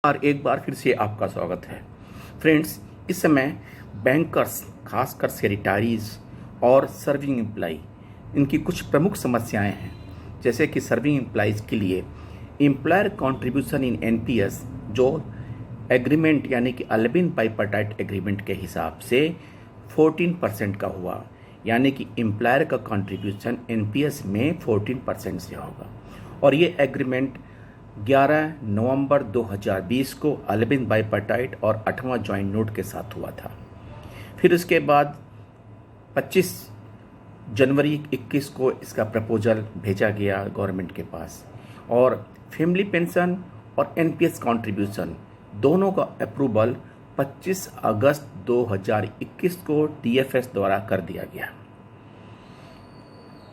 और एक बार फिर से आपका स्वागत है। फ्रेंड्स, इस समय बैंकर्स, खासकर से रिटायरीज और सर्विंग एम्प्लाई, इनकी कुछ प्रमुख समस्याएं हैं। जैसे कि सर्विंग एम्प्लाइज के लिए एम्प्लॉयर कंट्रीब्यूशन इन एनपीएस जो एग्रीमेंट यानी कि अल्बिन बाइपार्टाइट एग्रीमेंट के हिसाब से 14% का हुआ, यानी कि एम्प्लॉयर का कंट्रीब्यूशन एनपीएस में 14% से होगा। और ये एग्रीमेंट 11 नवंबर 2020 को अल्बिन बाइपार्टाइट और 8वां जॉइंट नोट के साथ हुआ था। फिर उसके बाद 25 जनवरी 21 को इसका प्रपोजल भेजा गया गवर्नमेंट के पास, और फैमिली पेंशन और एनपीएस कंट्रीब्यूशन दोनों का अप्रूवल 25 अगस्त 2021 को टीएफएस द्वारा कर दिया गया।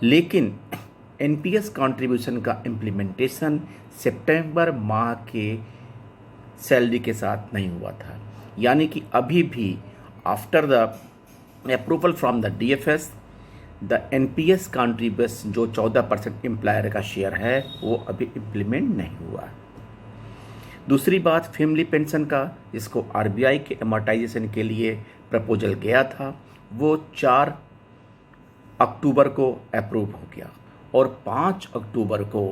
लेकिन एनपीएस कंट्रीब्यूशन का इम्प्लीमेंटेशन सितंबर माह के सैलरी के साथ नहीं हुआ था, यानी कि अभी भी after the approval from the DFS the NPS contribution जो 14% एम्प्लॉयर का शेयर है वो अभी इम्प्लीमेंट नहीं हुआ। दूसरी बात, फैमिली पेंशन का, जिसको आरबीआई के अमोर्टाइजेशन के लिए प्रपोजल गया था, वो 4 अक्टूबर को अप्रूव हो गया, और 5 अक्टूबर को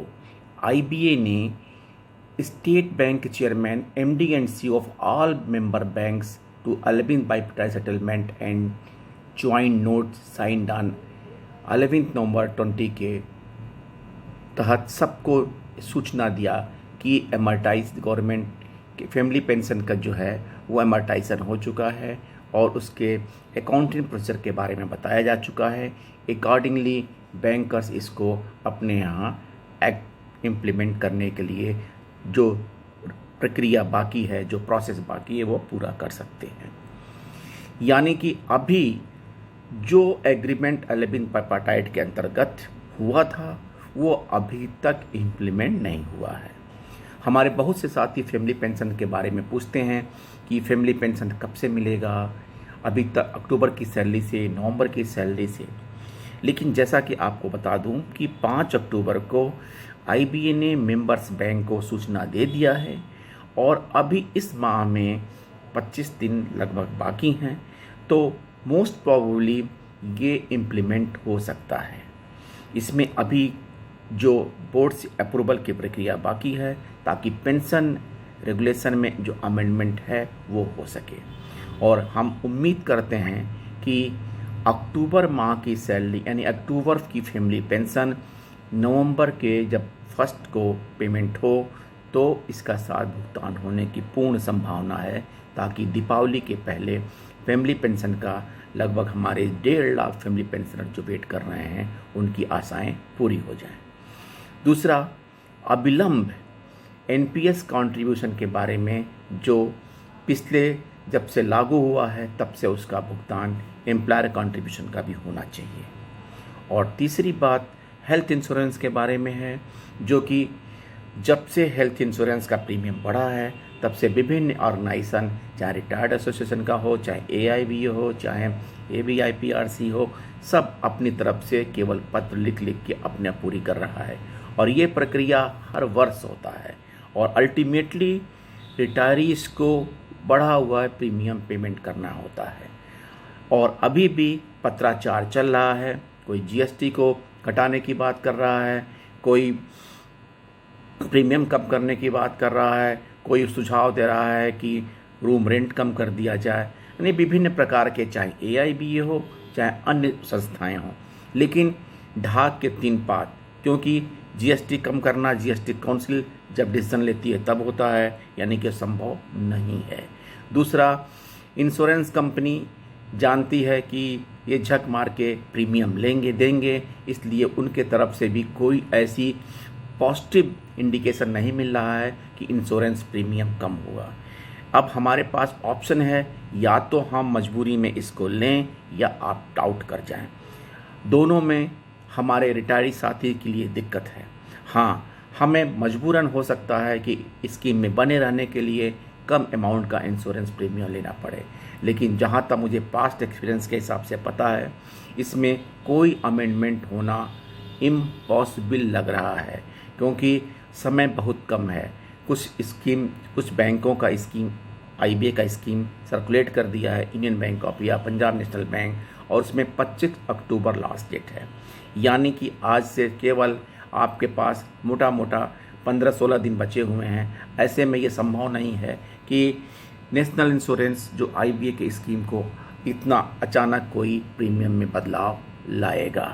आईबीए ने state bank chairman MD and C of all member banks to अल्बिन bipartite settlement and joint note signed on 11 November 20 के तहत सबको सूचना दिया कि एमोर्टाइज गवर्नमेंट के फैमिली पेंशन का जो है वो एमोर्टाइजेशन हो चुका है, और उसके अकाउंटिंग प्रोसीजर के बारे में बताया जा चुका है। अकॉर्डिंगली बैंकर्स इसको अपने यहाँ एक्ट इम्प्लीमेंट करने के लिए जो प्रक्रिया बाकी है, जो प्रोसेस बाकी है, वो पूरा कर सकते हैं। यानी कि अभी जो एग्रीमेंट अल्बिन बाइपार्टाइट के अंतर्गत हुआ था वो अभी तक इम्प्लीमेंट नहीं हुआ है। हमारे बहुत से साथी फैमिली पेंशन के बारे में पूछते हैं कि फैमिली पेंशन कब से मिलेगा, अभी तक अक्टूबर की सैलरी से, नवंबर की सैलरी से। लेकिन जैसा कि आपको बता दूं कि 5 अक्टूबर को आईबीए ने मेंबर्स बैंक को सूचना दे दिया है, और अभी इस माह में 25 दिन लगभग बाकी हैं, तो मोस्ट प्रोबेबली ये इम्प्लीमेंट हो सकता है। इसमें अभी जो बोर्ड से अप्रूवल की प्रक्रिया बाकी है, ताकि पेंशन रेगुलेशन में जो अमेंडमेंट है वो हो सके। और हम उम्मीद करते हैं कि अक्टूबर माह की सैलरी यानी अक्टूबर की फैमिली पेंशन नवंबर के जब 1 को पेमेंट हो तो इसका साथ भुगतान होने की पूर्ण संभावना है, ताकि दीपावली के पहले फैमिली पेंशन का लगभग हमारे 1.5 लाख फैमिली पेंशनर जो वेट कर रहे हैं उनकी आशाएं पूरी हो जाएं। दूसरा, अविलंब एनपीएस कंट्रीब्यूशन के बारे में जो पिछले जब से लागू हुआ है तब से उसका भुगतान एम्प्लॉयर कंट्रीब्यूशन का भी होना चाहिए। और तीसरी बात हेल्थ इंश्योरेंस के बारे में है, जो कि जब से हेल्थ इंश्योरेंस का प्रीमियम बढ़ा है तब से विभिन्न ऑर्गेनाइजेशन, चाहे रिटायर्ड एसोसिएशन का हो, चाहे एआईबी हो, चाहे एबीआईपीआरसी हो, सब अपनी तरफ से केवल पत्र लिख लिख के अपने पूरी कर रहा है। और ये प्रक्रिया हर वर्ष होता है, और अल्टीमेटली रिटायरीज को बढ़ा हुआ प्रीमियम पेमेंट करना होता है। और अभी भी पत्राचार चल रहा है, कोई जीएसटी को घटाने की बात कर रहा है, कोई प्रीमियम कम करने की बात कर रहा है, कोई सुझाव दे रहा है कि रूम रेंट कम कर दिया जाए, यानी विभिन्न प्रकार के, चाहे एआईबीए हो चाहे अन्य संस्थाएं हों। लेकिन ढाक के 3 पात, क्योंकि जीएसटी कम करना जीएसटी काउंसिल जब डिसीजन लेती है तब होता है, यानी कि संभव नहीं है। दूसरा, इंश्योरेंस कंपनी जानती है कि ये झक मार के प्रीमियम देंगे, इसलिए उनके तरफ से भी कोई ऐसी पॉजिटिव इंडिकेशन नहीं मिल रहा है कि इंश्योरेंस प्रीमियम कम होगा। अब हमारे पास ऑप्शन है, या तो हम मजबूरी में इसको लें या ऑप्ट आउट कर जाएं। दोनों में हमारे रिटायरी साथी के लिए दिक्कत है। हाँ, हमें मजबूरन हो सकता है कि स्कीम में बने रहने के लिए कम अमाउंट का इंश्योरेंस प्रीमियम लेना पड़े, लेकिन जहाँ तक मुझे पास्ट एक्सपीरियंस के हिसाब से पता है, इसमें कोई अमेंडमेंट होना इम्पॉसिबल लग रहा है, क्योंकि समय बहुत कम है। कुछ बैंकों का स्कीम, आईबीए का स्कीम सर्कुलेट कर दिया है, Indian bank of India, Punjab national bank, और उसमें 25 अक्टूबर लास्ट डेट है। यानी कि आज से केवल आपके पास मोटा मोटा 15-16 दिन बचे हुए हैं। ऐसे में ये संभव नहीं है कि नेशनल इंश्योरेंस जो आईबीए के स्कीम को इतना अचानक कोई प्रीमियम में बदलाव लाएगा।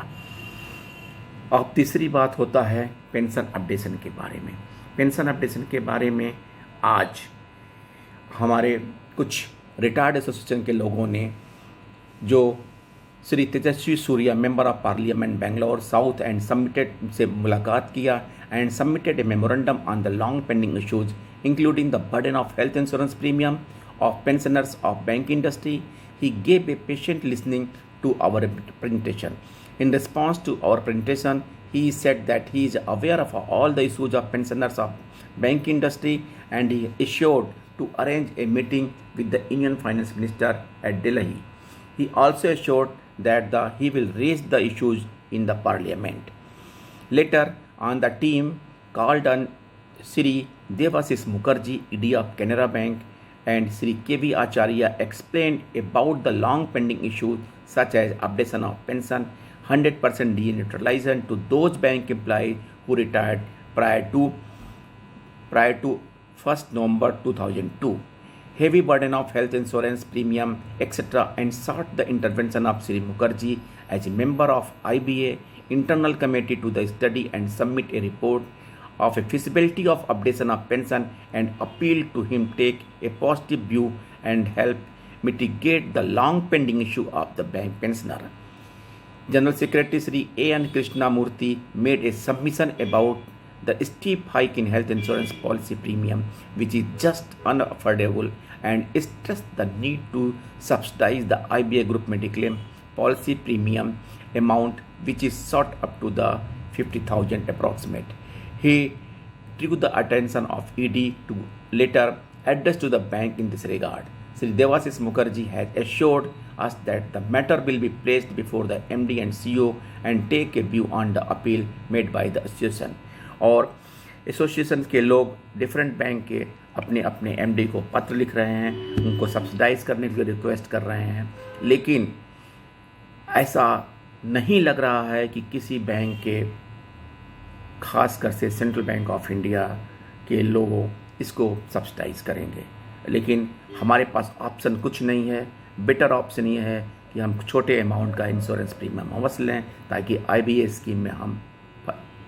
अब तीसरी बात होता है पेंशन अपडेशन के बारे में। पेंशन अपडेशन के बारे में आज हमारे कुछ रिटायर्ड एसोसिएशन के लोगों ने, जो Shri Tejasvi Surya member of parliament Bangalore south and submitted से मुलाकात किया and submitted a memorandum on the long pending issues including the burden of health insurance premium of pensioners of bank industry. He gave a patient listening to our presentation. In response to our presentation, he said that he is aware of all the issues of pensioners of bank industry and he assured to arrange a meeting with the Indian Finance Minister at Delhi. He also assured that he will raise the issues in the parliament. Later on, the team called on Sri Devashish Mukherjee, ED of Canara Bank, and Sri K.V. Acharya explained about the long pending issues such as updation of pension, 100% DA neutralization to those bank employees who retired prior to 1st November 2002, heavy burden of health insurance premium, etc., and sought the intervention of Sri Mukherjee as a member of IBA internal committee to the study and submit a report of a feasibility of updation of pension and appeal to him take a positive view and help mitigate the long pending issue of the bank pensioner. General Secretary Sri A.N. Krishnamurthy made a submission about the steep hike in health insurance policy premium, which is just unaffordable, and stressed the need to subsidize the IBA group Mediclaim policy premium amount, which is sought up to the 50,000 approximate. He drew the attention of ED to letter addressed to the bank in this regard. Sri Devashish Mukherjee has assured us that the matter will be placed before the MD and CEO and take a view on the appeal made by the association. और association के लोग different bank के अपने अपने MD को पत्र लिख रहे हैं, उनको सब्सिडाइज करने की रिक्वेस्ट कर रहे हैं, लेकिन ऐसा नहीं लग रहा है कि किसी बैंक के, खासकर से सेंट्रल बैंक ऑफ इंडिया के लोगों इसको सब्सिडाइज करेंगे। लेकिन हमारे पास ऑप्शन कुछ नहीं है। बेटर ऑप्शन ये है कि हम छोटे अमाउंट का इंश्योरेंस प्रीमियम अवश्य लें ताकि IBA स्कीम में हम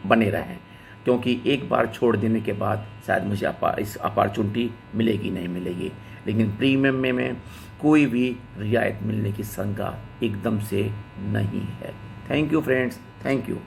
बने रहें, क्योंकि एक बार छोड़ देने के बाद शायद मुझे इस अपॉर्चुनिटी मिलेगी नहीं मिलेगी, लेकिन प्रीमियम में कोई भी रियायत मिलने की शंका एकदम से नहीं है। Thank you friends, thank you.